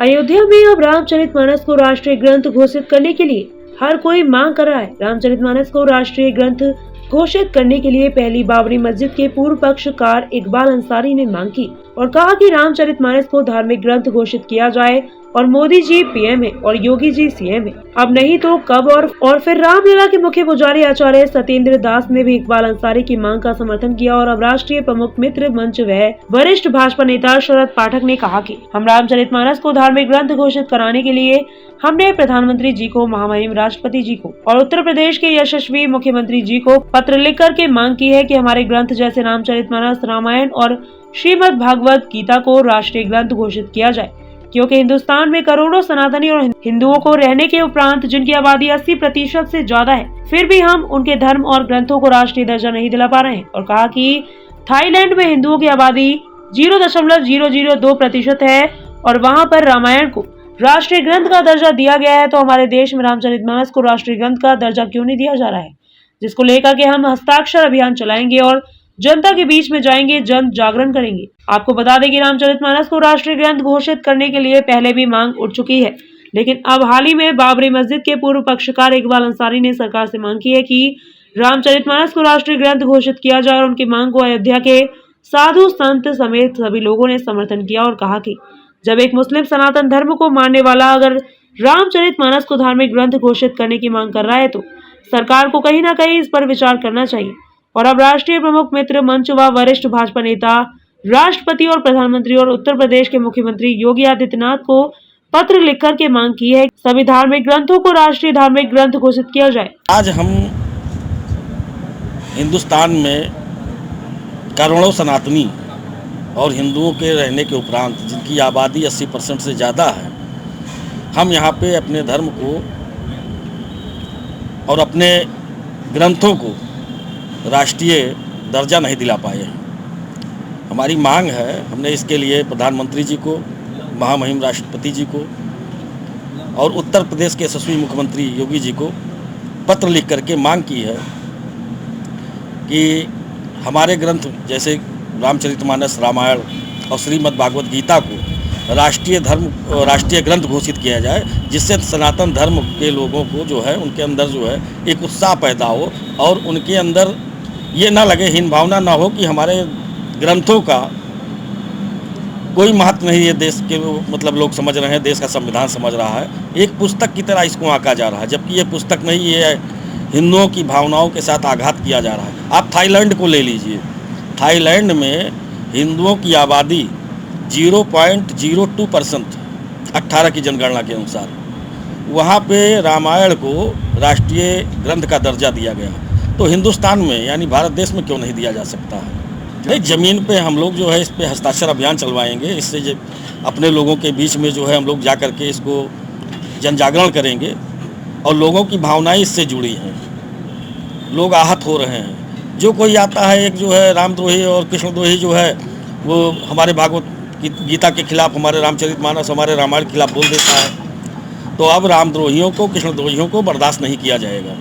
अयोध्या में अब रामचरितमानस को राष्ट्रीय ग्रंथ घोषित करने के लिए हर कोई मांग कर रहा है। रामचरितमानस को राष्ट्रीय ग्रंथ घोषित करने के लिए पहली बाबरी मस्जिद के पूर्व पक्षकार इकबाल अंसारी ने मांग की और कहा कि रामचरितमानस को धार्मिक ग्रंथ घोषित किया जाए और मोदी जी पीएम है और योगी जी सीएम है, अब नहीं तो कब। और फिर रामलीला के मुख्य पुजारी आचार्य सत्येंद्र दास ने भी इकबाल अंसारी की मांग का समर्थन किया और अब राष्ट्रीय प्रमुख मित्र मंच व वरिष्ठ भाजपा नेता शरद पाठक ने कहा कि हम रामचरितमानस को धार्मिक ग्रंथ घोषित कराने के लिए हमने प्रधानमंत्री जी को, महामहिम राष्ट्रपति जी को और उत्तर प्रदेश के यशस्वी मुख्यमंत्री जी को पत्र लिख करके मांग की है कि हमारे ग्रंथ जैसे रामचरितमानस, रामायण और श्रीमद् भागवत गीता को राष्ट्रीय ग्रंथ घोषित किया जाए, क्योंकि हिंदुस्तान में करोड़ों सनातनी और हिंदुओं को रहने के उपरांत जिनकी आबादी 80% से ज्यादा है, फिर भी हम उनके धर्म और ग्रंथों को राष्ट्रीय दर्जा नहीं दिला पा रहे हैं। और कहा कि थाईलैंड में हिंदुओं की आबादी 0.002% है और वहां पर रामायण को राष्ट्रीय ग्रंथ का दर्जा दिया गया है, तो हमारे देश में रामचरितमानस को राष्ट्रीय ग्रंथ का दर्जा क्यों नहीं दिया जा रहा है, जिसको लेकर के हम हस्ताक्षर अभियान चलाएंगे और जनता के बीच में जाएंगे, जन जागरण करेंगे। आपको बता दें कि रामचरितमानस को राष्ट्रीय ग्रंथ घोषित करने के लिए पहले भी मांग उठ चुकी है, लेकिन अब हाल ही में बाबरी मस्जिद के पूर्व पक्षकार इकबाल अंसारी ने सरकार से मांग की है कि रामचरितमानस को राष्ट्रीय ग्रंथ घोषित किया जाए और उनकी मांग को अयोध्या के साधु संत समेत सभी लोगों ने समर्थन किया और कहा कि जब एक मुस्लिम सनातन धर्म को मानने वाला अगर रामचरितमानस को धार्मिक ग्रंथ घोषित करने की मांग कर रहा है, तो सरकार को कहीं ना कहीं इस पर विचार करना चाहिए। और अब राष्ट्रीय प्रमुख मित्र मंच व वरिष्ठ भाजपा नेता राष्ट्रपति और प्रधानमंत्री और उत्तर प्रदेश के मुख्यमंत्री योगी आदित्यनाथ को पत्र लिखकर के मांग की है सभी धार्मिक ग्रंथों को राष्ट्रीय धार्मिक ग्रंथ घोषित किया जाए। आज हम हिंदुस्तान में करोड़ों सनातनी और हिंदुओं के रहने के उपरांत जिनकी आबादी 80% से ज़्यादा है, हम यहाँ पे अपने धर्म को और अपने ग्रंथों को राष्ट्रीय दर्जा नहीं दिला पाए हैं। हमारी मांग है, हमने इसके लिए प्रधानमंत्री जी को, महामहिम राष्ट्रपति जी को और उत्तर प्रदेश के यशस्वी मुख्यमंत्री योगी जी को पत्र लिख करके मांग की है कि हमारे ग्रंथ जैसे रामचरितमानस, रामायण और श्रीमद् भागवत गीता को राष्ट्रीय ग्रंथ घोषित किया जाए, जिससे सनातन धर्म के लोगों को जो है उनके अंदर जो है एक उत्साह पैदा हो और उनके अंदर ये ना लगे, हीन भावना ना हो कि हमारे ग्रंथों का कोई महत्व नहीं है। देश के मतलब लोग समझ रहे हैं, देश का संविधान समझ रहा है, एक पुस्तक की तरह इसको आंका जा रहा है, जबकि ये पुस्तक नहीं, ये हिंदुओं की भावनाओं के साथ आघात किया जा रहा है। आप थाईलैंड को ले लीजिए, थाईलैंड में हिंदुओं की आबादी 0.02% 18 की जनगणना के अनुसार, वहाँ पे रामायण को राष्ट्रीय ग्रंथ का दर्जा दिया गया, तो हिंदुस्तान में यानी भारत देश में क्यों नहीं दिया जा सकता है। नहीं, ज़मीन पे हम लोग जो है इस पे हस्ताक्षर अभियान चलवाएंगे, इससे अपने लोगों के बीच में जो है हम लोग जा कर के इसको जन जागरण करेंगे और लोगों की भावनाएं इससे जुड़ी हैं, लोग आहत हो रहे हैं। जो कोई आता है, एक जो है रामद्रोही और कृष्णद्रोही जो है वो हमारे भागवत गीता के खिलाफ, हमारे रामचरितमानस, हमारे रामायण के खिलाफ बोल देता है, तो अब रामद्रोहियों को, कृष्णद्रोहियों को बर्दाश्त नहीं किया जाएगा।